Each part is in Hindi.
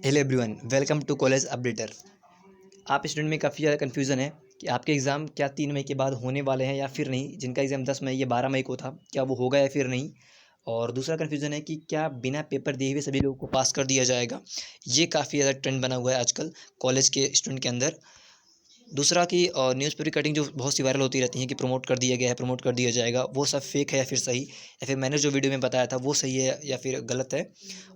Hello everyone, welcome to college updater. आप स्टूडेंट में काफ़ी ज़्यादा कन्फ्यूज़न है कि आपके एग्ज़ाम क्या 3 मई के बाद होने वाले हैं या फिर नहीं। जिनका एग्ज़ाम 10 मई या 12 मई को था, क्या वो होगा या फिर नहीं। और दूसरा कन्फ्यूज़न है कि क्या बिना पेपर दिए हुए सभी लोगों को पास कर दिया जाएगा। ये काफ़ी ज़्यादा ट्रेंड बना हुआ है आजकल कॉलेज के स्टूडेंट के अंदर। दूसरा कि न्यूज़पेपर की कटिंग जो बहुत सी वायरल होती रहती हैं कि प्रमोट कर दिया गया है, प्रमोट कर दिया जाएगा, वो सब फेक है या फिर सही, या फिर मैंने जो वीडियो में बताया था वो सही है या फिर गलत है।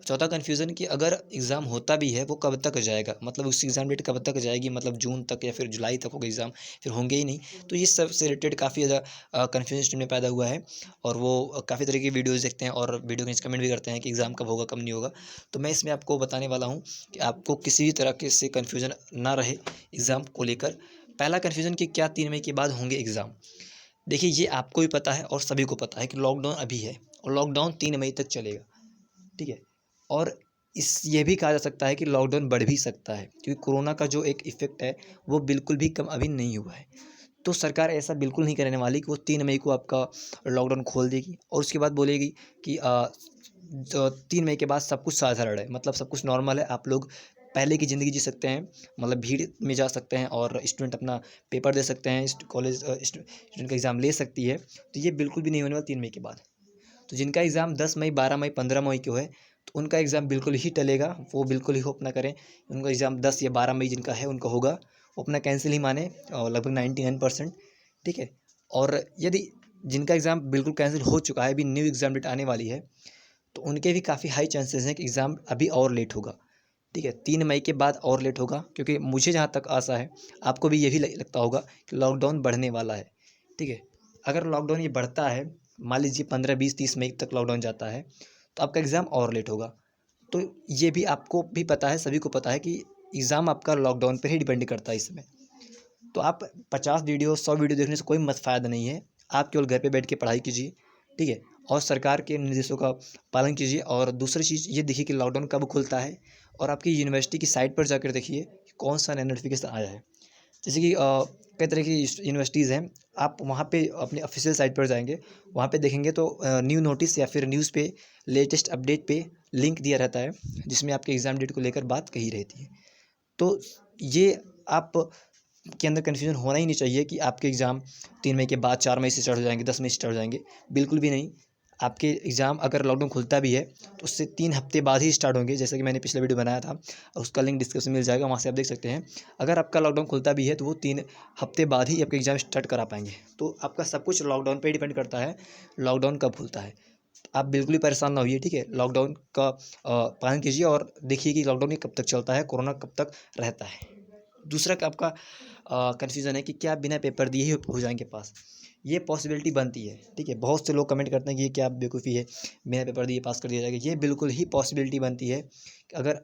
चौथा कन्फ्यूज़न कि अगर एग्ज़ाम होता भी है वो कब तक जाएगा, मतलब उसकी एग्ज़ाम डेट कब तक जाएगी, मतलब जून तक या फिर जुलाई तक होगा एग्ज़ाम, फिर होंगे ही नहीं। तो ये सब से रिलेटेड काफ़ी ज़्यादा कन्फ्यूजन स्टूडेंट में पैदा हुआ है और वो काफ़ी तरह की वीडियोज़ देखते हैं और वीडियो के नीचे कमेंट भी करते हैं कि एग्ज़ाम कब होगा कब नहीं होगा। तो मैं इसमें आपको बताने वाला हूँ कि आपको किसी भी तरह के से कन्फ्यूज़न ना रहे एग्ज़ाम को लेकर। पहला कन्फ्यूज़न कि क्या 3 मई के बाद होंगे एग्ज़ाम। देखिए, ये आपको भी पता है और सभी को पता है कि लॉकडाउन अभी है और लॉकडाउन 3 मई तक चलेगा, ठीक है? और ये भी कहा जा सकता है कि लॉकडाउन बढ़ भी सकता है, क्योंकि कोरोना का जो एक इफ़ेक्ट है वो बिल्कुल भी कम अभी नहीं हुआ है। तो सरकार ऐसा बिल्कुल नहीं करने वाली कि वो 3 मई को आपका लॉकडाउन खोल देगी और उसके बाद बोलेगी कि 3 मई के बाद सब कुछ साधारण है, मतलब सब कुछ नॉर्मल है, आप लोग पहले की ज़िंदगी जी सकते हैं, मतलब भीड़ में जा सकते हैं और स्टूडेंट अपना पेपर दे सकते हैं, कॉलेज स्टूडेंट का एग्ज़ाम ले सकती है। तो ये बिल्कुल भी नहीं होने वाला 3 मई के बाद। तो जिनका एग्ज़ाम 10 मई, 12 मई, 15 मई को है, तो उनका एग्ज़ाम बिल्कुल ही टलेगा, वो बिल्कुल ही होप ना करें। उनका एग्ज़ाम 10 या 12 मई जिनका है उनका होगा, वो अपना कैंसिल ही माने और लगभग 99%, ठीक है। और यदि जिनका एग्ज़ाम बिल्कुल कैंसिल हो चुका है, अभी न्यू एग्ज़ाम डेट आने वाली है, तो उनके भी काफ़ी हाई चांसेस हैं कि एग्ज़ाम अभी और लेट होगा, ठीक है। 3 मई के बाद और लेट होगा, क्योंकि मुझे जहाँ तक आशा है, आपको भी यही लगता होगा कि लॉकडाउन बढ़ने वाला है, ठीक है। अगर लॉकडाउन ये बढ़ता है, मान लीजिए 15, 20, 30 मई तक लॉकडाउन जाता है, तो आपका एग्ज़ाम और लेट होगा। तो ये भी आपको भी पता है, सभी को पता है कि एग्ज़ाम आपका लॉकडाउन पर ही डिपेंड करता है इस समय। तो आप 50 वीडियो, 100 वीडियो देखने से कोई फ़ायदा नहीं है। आप केवल घर पे बैठ के पढ़ाई कीजिए, ठीक है? और सरकार के निर्देशों का पालन कीजिए। और दूसरी चीज़ ये देखिए कि लॉकडाउन कब खुलता है और आपकी यूनिवर्सिटी की साइट पर जाकर देखिए कि कौन-सा नया नोटिफ़िकेशन आया है। जैसे कि कई तरह की यूनिवर्सिटीज़ हैं, आप वहाँ पे अपने ऑफ़िशियल साइट पर जाएँगे, वहाँ पे देखेंगे तो न्यू नोटिस या फिर न्यूज़ पे लेटेस्ट अपडेट पे लिंक दिया रहता है, जिसमें आपके एग्ज़ाम डेट को लेकर बात कही रहती है। तो ये आप के अंदर कन्फ्यूज़न होना ही नहीं चाहिए कि आपके एग्ज़ाम 3 मई के बाद 4 मई से स्टार्ट हो जाएँगे, 10 मई से स्टार्ट हो जाएँगे, बिल्कुल भी नहीं। आपके एग्ज़ाम अगर लॉकडाउन खुलता भी है, तो उससे 3 हफ़्ते बाद ही स्टार्ट होंगे, जैसा कि मैंने पिछला वीडियो बनाया था और उसका लिंक डिस्क्रिप्शन में मिल जाएगा, वहाँ से आप देख सकते हैं। अगर आपका लॉकडाउन खुलता भी है, तो वो 3 हफ़्ते बाद ही आपका एग्ज़ाम स्टार्ट करा पाएँगे। तो आपका सब कुछ लॉकडाउन पे ही डिपेंड करता है, लॉकडाउन कब खुलता है। आप बिल्कुल भी परेशान ना होइए, ठीक है? लॉकडाउन का पालन कीजिए और देखिए कि लॉकडाउन ये कब तक चलता है, कोरोना कब तक रहता है। दूसरा कि आपका कन्फ्यूज़न है कि क्या बिना पेपर दिए ही हो जाएँगे पास? ये पॉसिबिलिटी बनती है, ठीक है? बहुत से लोग कमेंट करते हैं कि ये क्या बेवकूफ़ी है, बिना पेपर दिए पास कर दिया जाएगा। ये बिल्कुल ही पॉसिबिलिटी बनती है कि अगर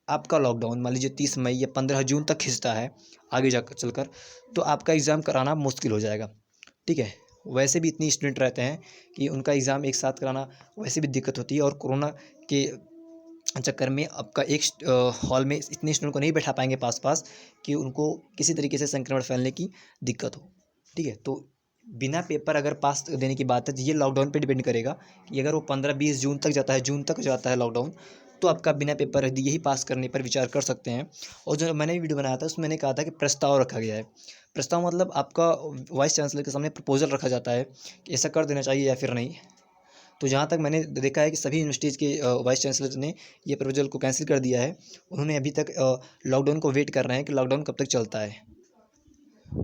आपका लॉकडाउन मान लीजिए 30 मई या 15 जून तक खिंचता है, आगे जाकर चलकर, तो आपका एग्ज़ाम कराना मुश्किल हो जाएगा, ठीक है? वैसे भी इतने स्टूडेंट रहते हैं कि उनका एग्ज़ाम एक साथ कराना वैसे भी दिक्कत होती है और कोरोना के चक्कर में आपका एक हॉल में इतने स्टूडेंट को नहीं बैठा पाएँगे पास-पास कि उनको किसी तरीके से संक्रमण फैलने की दिक्कत हो, ठीक है? तो बिना पेपर अगर पास देने की बात है, तो ये लॉकडाउन पे डिपेंड करेगा कि अगर वो 15-20 जून तक जाता है, जून तक जाता है लॉकडाउन, तो आपका बिना पेपर दिए ही पास करने पर विचार कर सकते हैं। और जो मैंने वीडियो बनाया था, उसमें मैंने कहा था कि प्रस्ताव रखा गया है। प्रस्ताव मतलब आपका वाइस चांसलर के सामने प्रपोज़ल रखा जाता है कि ऐसा कर देना चाहिए या फिर नहीं। तो जहाँ तक मैंने देखा है कि सभी यूनिवर्सिटीज़ के वाइस चांसलर ने ये प्रपोज़ल को कैंसिल कर दिया है। उन्होंने अभी तक लॉकडाउन को वेट कर रहे हैं कि लॉकडाउन कब तक चलता है,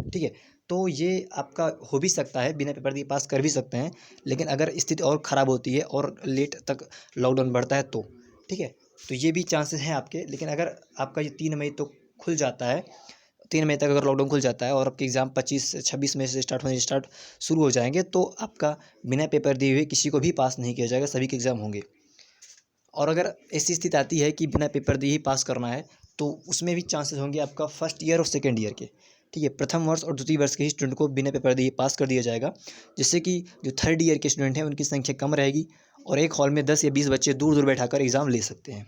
ठीक है? तो ये आपका हो भी सकता है, बिना पेपर दिए पास कर भी सकते हैं, लेकिन अगर स्थिति और ख़राब होती है और लेट तक लॉकडाउन बढ़ता है तो, ठीक है? तो ये भी चांसेस हैं आपके, लेकिन अगर आपका ये 3 मई तो खुल जाता है, 3 मई तक अगर लॉकडाउन खुल जाता है और आपके एग्ज़ाम 25-26 मई से स्टार्ट शुरू हो जाएँगे, तो आपका बिना पेपर दिए हुए किसी को भी पास नहीं किया जाएगा, सभी के एग्ज़ाम होंगे। और अगर ऐसी स्थिति आती है कि बिना पेपर दिए ही पास करना है, तो उसमें भी चांसेस होंगे आपका फर्स्ट ईयर और सेकंड ईयर के, ठीक है? प्रथम वर्ष और द्वितीय वर्ष के ही स्टूडेंट को बिना पेपर दिए पास कर दिया जाएगा, जिससे कि जो थर्ड ईयर के स्टूडेंट हैं, उनकी संख्या कम रहेगी और एक हॉल में 10 या 20 बच्चे दूर-दूर बैठाकर एग्ज़ाम ले सकते हैं,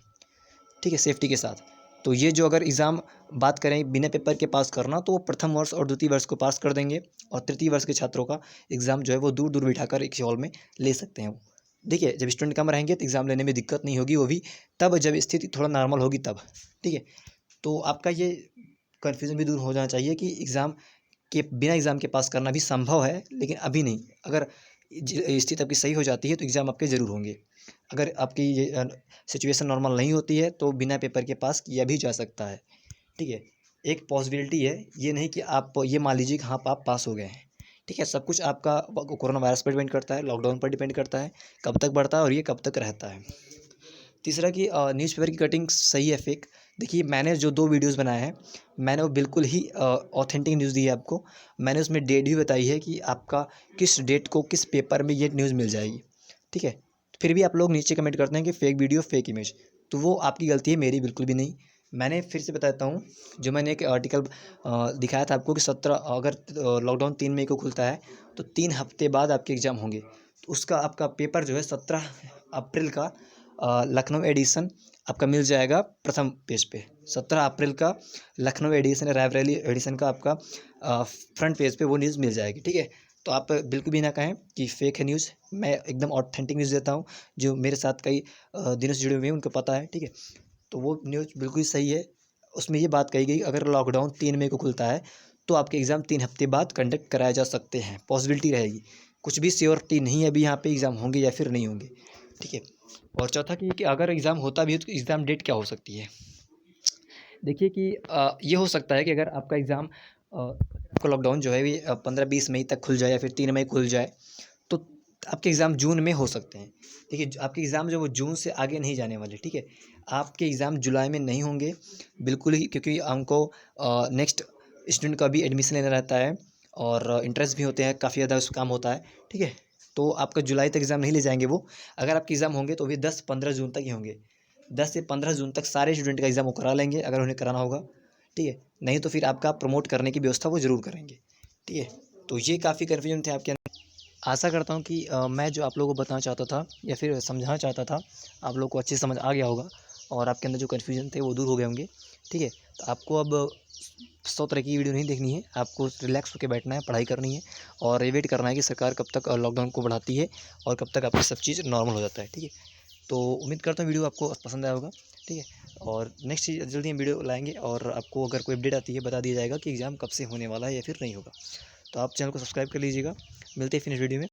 ठीक है? सेफ्टी के साथ। तो ये जो अगर एग्ज़ाम बात करें बिना पेपर के पास करना, तो वो प्रथम वर्ष और द्वितीय वर्ष को पास कर देंगे और तृतीय वर्ष के छात्रों का एग्ज़ाम जो है वो दूर-दूर बिठाकर एक ही हॉल में ले सकते हैं वो। देखिए, जब स्टूडेंट कम रहेंगे तो एग्ज़ाम लेने में दिक्कत नहीं होगी, वो भी तब जब स्थिति थोड़ा नॉर्मल होगी तब, ठीक है। तो आपका ये कन्फ्यूज़न भी दूर हो जाना चाहिए कि एग्ज़ाम के बिना एग्ज़ाम के पास करना भी संभव है, लेकिन अभी नहीं। अगर स्थिति आपकी सही हो जाती है तो एग्ज़ाम आपके ज़रूर होंगे। अगर आपकी ये सिचुएशन नॉर्मल नहीं होती है तो बिना पेपर के पास किया भी जा सकता है, ठीक है। एक पॉसिबिलिटी है, ये नहीं कि आप ये मान लीजिए कि हाँ आप पास हो गए हैं, ठीक है। सब कुछ आपका कोरोना वायरस पर डिपेंड करता है, लॉकडाउन पर डिपेंड करता है, कब तक बढ़ता है और ये कब तक रहता है। तीसरा कि न्यूज़पेपर की कटिंग सही है फेक। देखिए, मैंने जो 2 वीडियोज़ बनाए हैं, मैंने वो बिल्कुल ही ऑथेंटिक न्यूज़ दी है आपको। मैंने उसमें डेट भी बताई है कि आपका किस डेट को किस पेपर में ये न्यूज़ मिल जाएगी, ठीक है। फिर भी आप लोग नीचे कमेंट करते हैं कि फेक वीडियो, फेक इमेज, तो वो आपकी गलती है, मेरी बिल्कुल भी नहीं। मैंने फिर से बताता हूँ, जो मैंने एक आर्टिकल दिखाया था आपको कि 17 अगर लॉकडाउन 3 मई को खुलता है, तो 3 हफ्ते बाद आपके एग्ज़ाम होंगे। तो उसका आपका पेपर जो है 17 अप्रैल का लखनऊ एडिशन आपका मिल जाएगा प्रथम पेज पे। 17 अप्रैल का लखनऊ एडिशन, रायबरेली एडिशन का आपका फ्रंट पेज पे वो न्यूज़ मिल जाएगी, ठीक है। तो आप बिल्कुल भी ना कहें कि फेक है न्यूज़, मैं एकदम ऑथेंटिक न्यूज़ देता हूँ। जो मेरे साथ कई दिनों से जुड़े हुए हैं उनको पता है, ठीक है। तो वो न्यूज़ बिल्कुल सही है। उसमें ये बात कही गई, अगर लॉकडाउन 3 मई को खुलता है तो आपके एग्ज़ाम 3 हफ्ते बाद कंडक्ट कराए जा सकते हैं, पॉसिबिलिटी रहेगी। कुछ भी श्योरिटी नहीं है अभी यहाँ पे एग्ज़ाम होंगे या फिर नहीं होंगे, ठीक है। और चौथा कि अगर एग्ज़ाम होता भी है तो एग्ज़ाम डेट क्या हो सकती है। देखिए कि ये हो सकता है कि अगर आपका एग्ज़ाम आपका लॉकडाउन जो है ये 15-20 मई तक खुल जाए या फिर 3 मई खुल जाए, तो आपके एग्ज़ाम जून में हो सकते हैं। देखिए, आपके एग्ज़ाम जो वो जून से आगे नहीं जाने वाले, ठीक है। आपके एग्ज़ाम जुलाई में नहीं होंगे बिल्कुल ही, क्योंकि हमको नेक्स्ट स्टूडेंट का भी एडमिशन लेना रहता है और इंटरेस्ट भी होते हैं, काफ़ी ज़्यादा उसका काम होता है, ठीक है। तो आपका जुलाई तक एग्ज़ाम नहीं ले जाएंगे वो। अगर आपके एग्ज़ाम होंगे तो भी 10-15 जून तक ही होंगे। 10 से 15 जून तक सारे स्टूडेंट का एग्ज़ाम वो करा लेंगे, अगर उन्हें कराना होगा, ठीक है। नहीं तो फिर आपका प्रमोट करने की व्यवस्था वो ज़रूर करेंगे, ठीक है। तो ये काफ़ी कन्फ्यूजन थे आपके अंदर। आशा करता हूँ कि मैं जो आप लोगों को बताना चाहता था या फिर समझाना चाहता था, आप लोग को अच्छे से समझ आ गया होगा और आपके अंदर जो कन्फ्यूजन थे वो दूर हो गए होंगे, ठीक है। तो आपको अब 100 तरह की वीडियो नहीं देखनी है, आपको रिलैक्स होकर बैठना है, पढ़ाई करनी है और ये वेट करना है कि सरकार कब तक लॉकडाउन को बढ़ाती है और कब तक आपकी सब चीज़ नॉर्मल हो जाता है, ठीक है। तो उम्मीद करता हूँ वीडियो आपको पसंद आया होगा, ठीक है। और नेक्स्ट चीज़ जल्दी हम वीडियो लाएंगे और आपको अगर कोई अपडेट आती है बता दिया जाएगा कि एग्ज़ाम कब से होने वाला है या फिर नहीं होगा। तो आप चैनल को सब्सक्राइब कर लीजिएगा। मिलते हैं फिर नेक्स्ट वीडियो में।